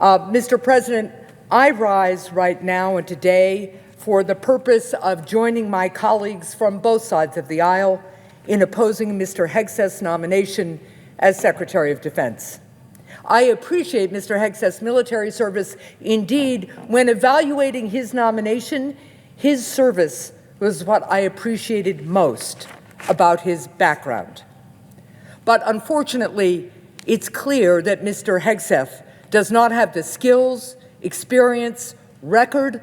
Mr. President, I rise right now and today for the purpose of joining my colleagues from both sides of the aisle in opposing Mr. Hegseth's nomination as Secretary of Defense. I appreciate Mr. Hegseth's military service. Indeed, when evaluating his nomination, his service was what I appreciated most about his background. But unfortunately, it's clear that Mr. Hegseth does not have the skills, experience, record,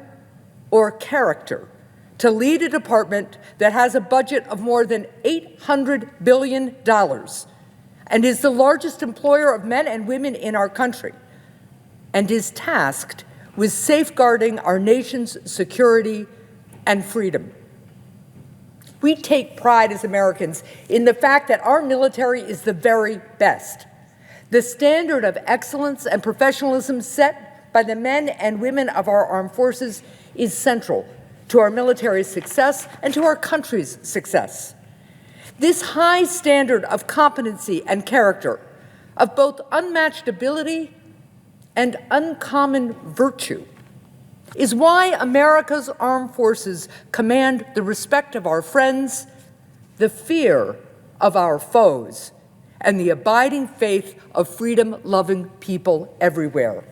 or character to lead a department that has a budget of more than $800 billion and is the largest employer of men and women in our country, and is tasked with safeguarding our nation's security and freedom. We take pride as Americans in the fact that our military is the very best. The standard of excellence and professionalism set by the men and women of our armed forces is central to our military success and to our country's success. This high standard of competency and character, of both unmatched ability and uncommon virtue, is why America's armed forces command the respect of our friends, the fear of our foes, and the abiding faith of freedom-loving people everywhere.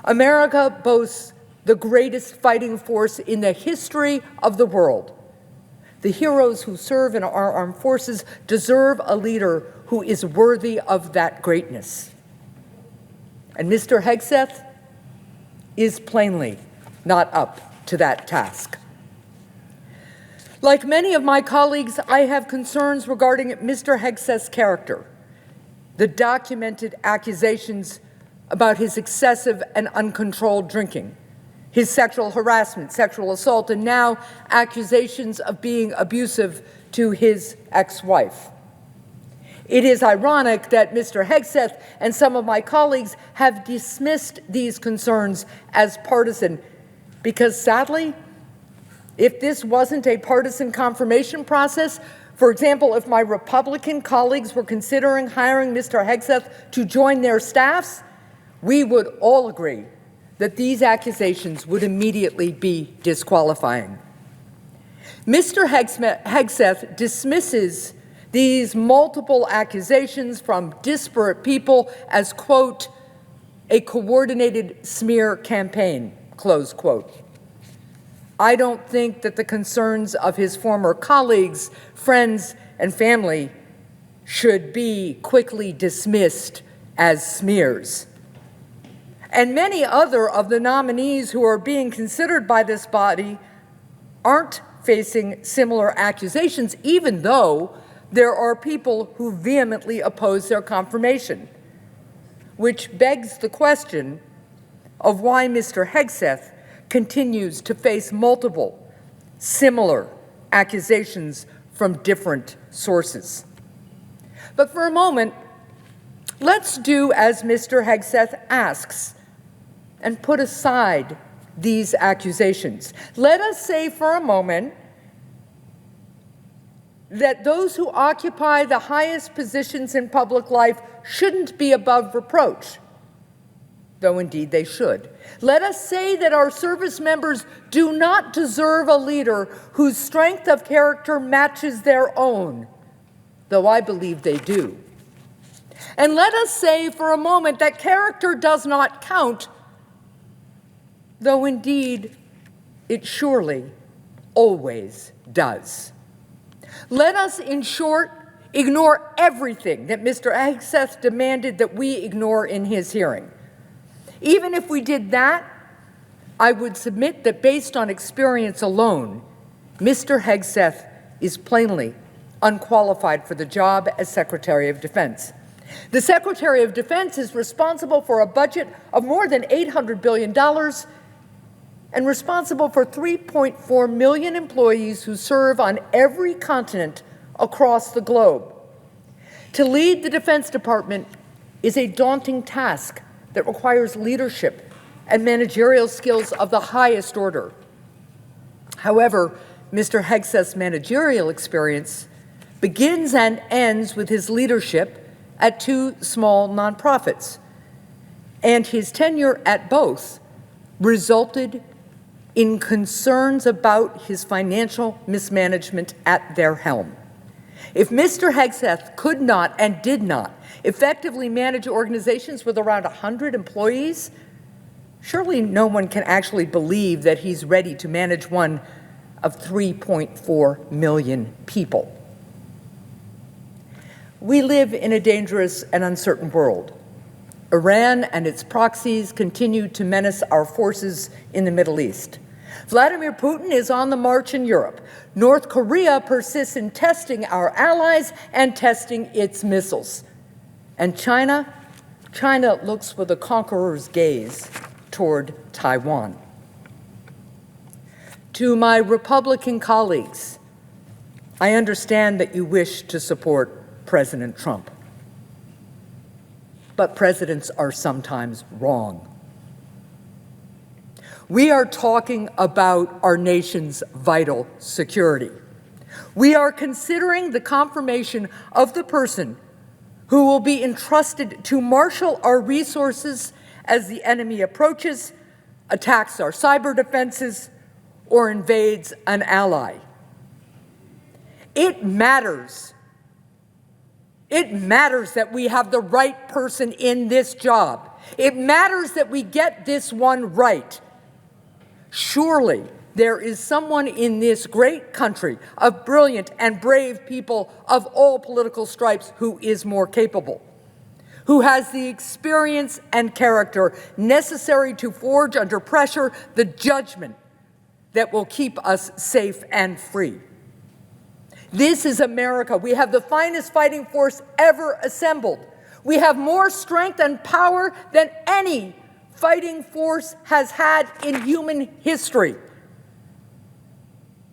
America boasts the greatest fighting force in the history of the world. The heroes who serve in our armed forces deserve a leader who is worthy of that greatness. And Mr. Hegseth is plainly not up to that task. Like many of my colleagues, I have concerns regarding Mr. Hegseth's character, the documented accusations about his excessive and uncontrolled drinking, his sexual harassment, sexual assault, and now accusations of being abusive to his ex-wife. It is ironic that Mr. Hegseth and some of my colleagues have dismissed these concerns as partisan, because sadly, if this wasn't a partisan confirmation process, for example, if my Republican colleagues were considering hiring Mr. Hegseth to join their staffs, we would all agree that these accusations would immediately be disqualifying. Mr. Hegseth dismisses these multiple accusations from disparate people as, quote, a coordinated smear campaign, close quote. I don't think that the concerns of his former colleagues, friends, and family should be quickly dismissed as smears. And many other of the nominees who are being considered by this body aren't facing similar accusations, even though there are people who vehemently oppose their confirmation, which begs the question of why Mr. Hegseth continues to face multiple similar accusations from different sources. But for a moment, let's do as Mr. Hegseth asks and put aside these accusations. Let us say for a moment that those who occupy the highest positions in public life shouldn't be above reproach, though indeed they should. Let us say that our service members do not deserve a leader whose strength of character matches their own, though I believe they do. And let us say for a moment that character does not count, though indeed it surely always does. Let us, in short, ignore everything that Mr. Hegseth demanded that we ignore in his hearing. Even if we did that, I would submit that based on experience alone, Mr. Hegseth is plainly unqualified for the job as Secretary of Defense. The Secretary of Defense is responsible for a budget of more than $800 billion and responsible for 3.4 million employees who serve on every continent across the globe. To lead the Defense Department is a daunting task that requires leadership and managerial skills of the highest order. However, Mr. Hegseth's managerial experience begins and ends with his leadership at two small nonprofits. and his tenure at both resulted in concerns about his financial mismanagement at their helm. If Mr. Hegseth could not and did not effectively manage organizations with around 100 employees, surely no one can actually believe that he's ready to manage one of 3.4 million people. We live in a dangerous and uncertain world. Iran and its proxies continue to menace our forces in the Middle East. Vladimir Putin is on the march in Europe. North Korea persists in testing our allies and testing its missiles. And China looks with a conqueror's gaze toward Taiwan. To my Republican colleagues, I understand that you wish to support President Trump. But presidents are sometimes wrong. We are talking about our nation's vital security. We are considering the confirmation of the person who will be entrusted to marshal our resources as the enemy approaches, attacks our cyber defenses, or invades an ally. It matters. It matters that we have the right person in this job. It matters that we get this one right. Surely there is someone in this great country of brilliant and brave people of all political stripes who is more capable, who has the experience and character necessary to forge under pressure the judgment that will keep us safe and free. This is America. We have the finest fighting force ever assembled. We have more strength and power than any fighting force has had in human history.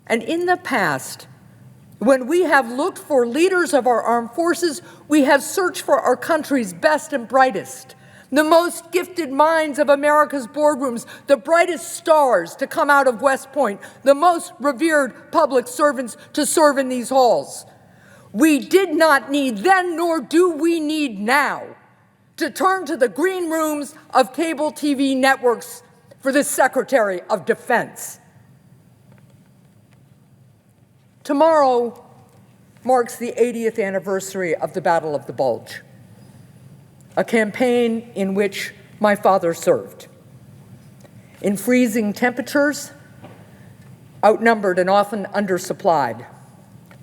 And in the past, when we have looked for leaders of our armed forces, we have searched for our country's best and brightest, the most gifted minds of America's boardrooms, the brightest stars to come out of West Point, the most revered public servants to serve in these halls. We did not need then, nor do we need now, to turn to the green rooms of cable TV networks for the Secretary of Defense. Tomorrow marks the 80th anniversary of the Battle of the Bulge, a campaign in which my father served. In freezing temperatures, outnumbered and often undersupplied,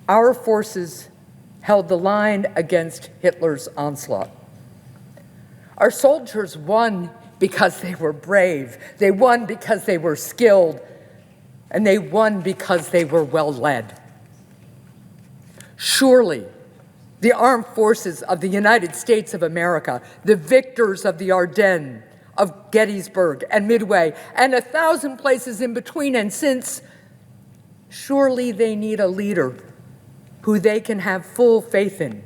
our forces held the line against Hitler's onslaught. Our soldiers won because they were brave. They won because they were skilled. And they won because they were well led. Surely, the armed forces of the United States of America, the victors of the Ardennes, of Gettysburg and Midway, and 1,000 places in between and since, surely they need a leader who they can have full faith in.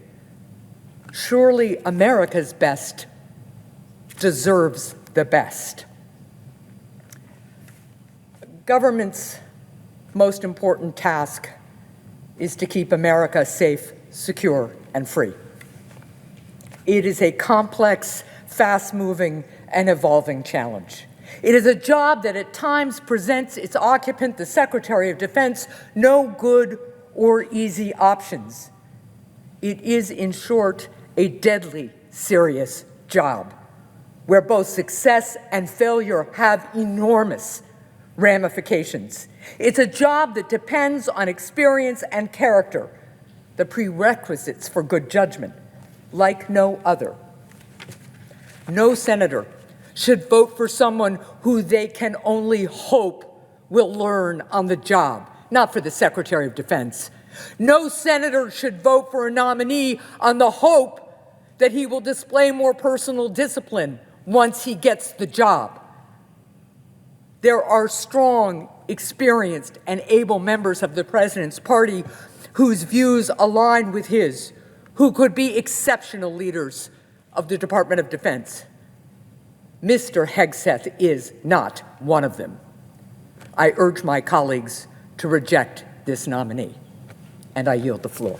Surely America's best deserves the best. Government's most important task is to keep America safe, secure, and free. It is a complex, fast-moving, and evolving challenge. It is a job that at times presents its occupant, the Secretary of Defense, no good or easy options. It is, in short, a deadly serious job where both success and failure have enormous ramifications. It's a job that depends on experience and character, the prerequisites for good judgment, like no other. No senator should vote for someone who they can only hope will learn on the job, not for the Secretary of Defense. No senator should vote for a nominee on the hope that he will display more personal discipline once he gets the job. There are strong, experienced, and able members of the President's party whose views align with his, who could be exceptional leaders of the Department of Defense. Mr. Hegseth is not one of them. I urge my colleagues to reject this nominee, and I yield the floor.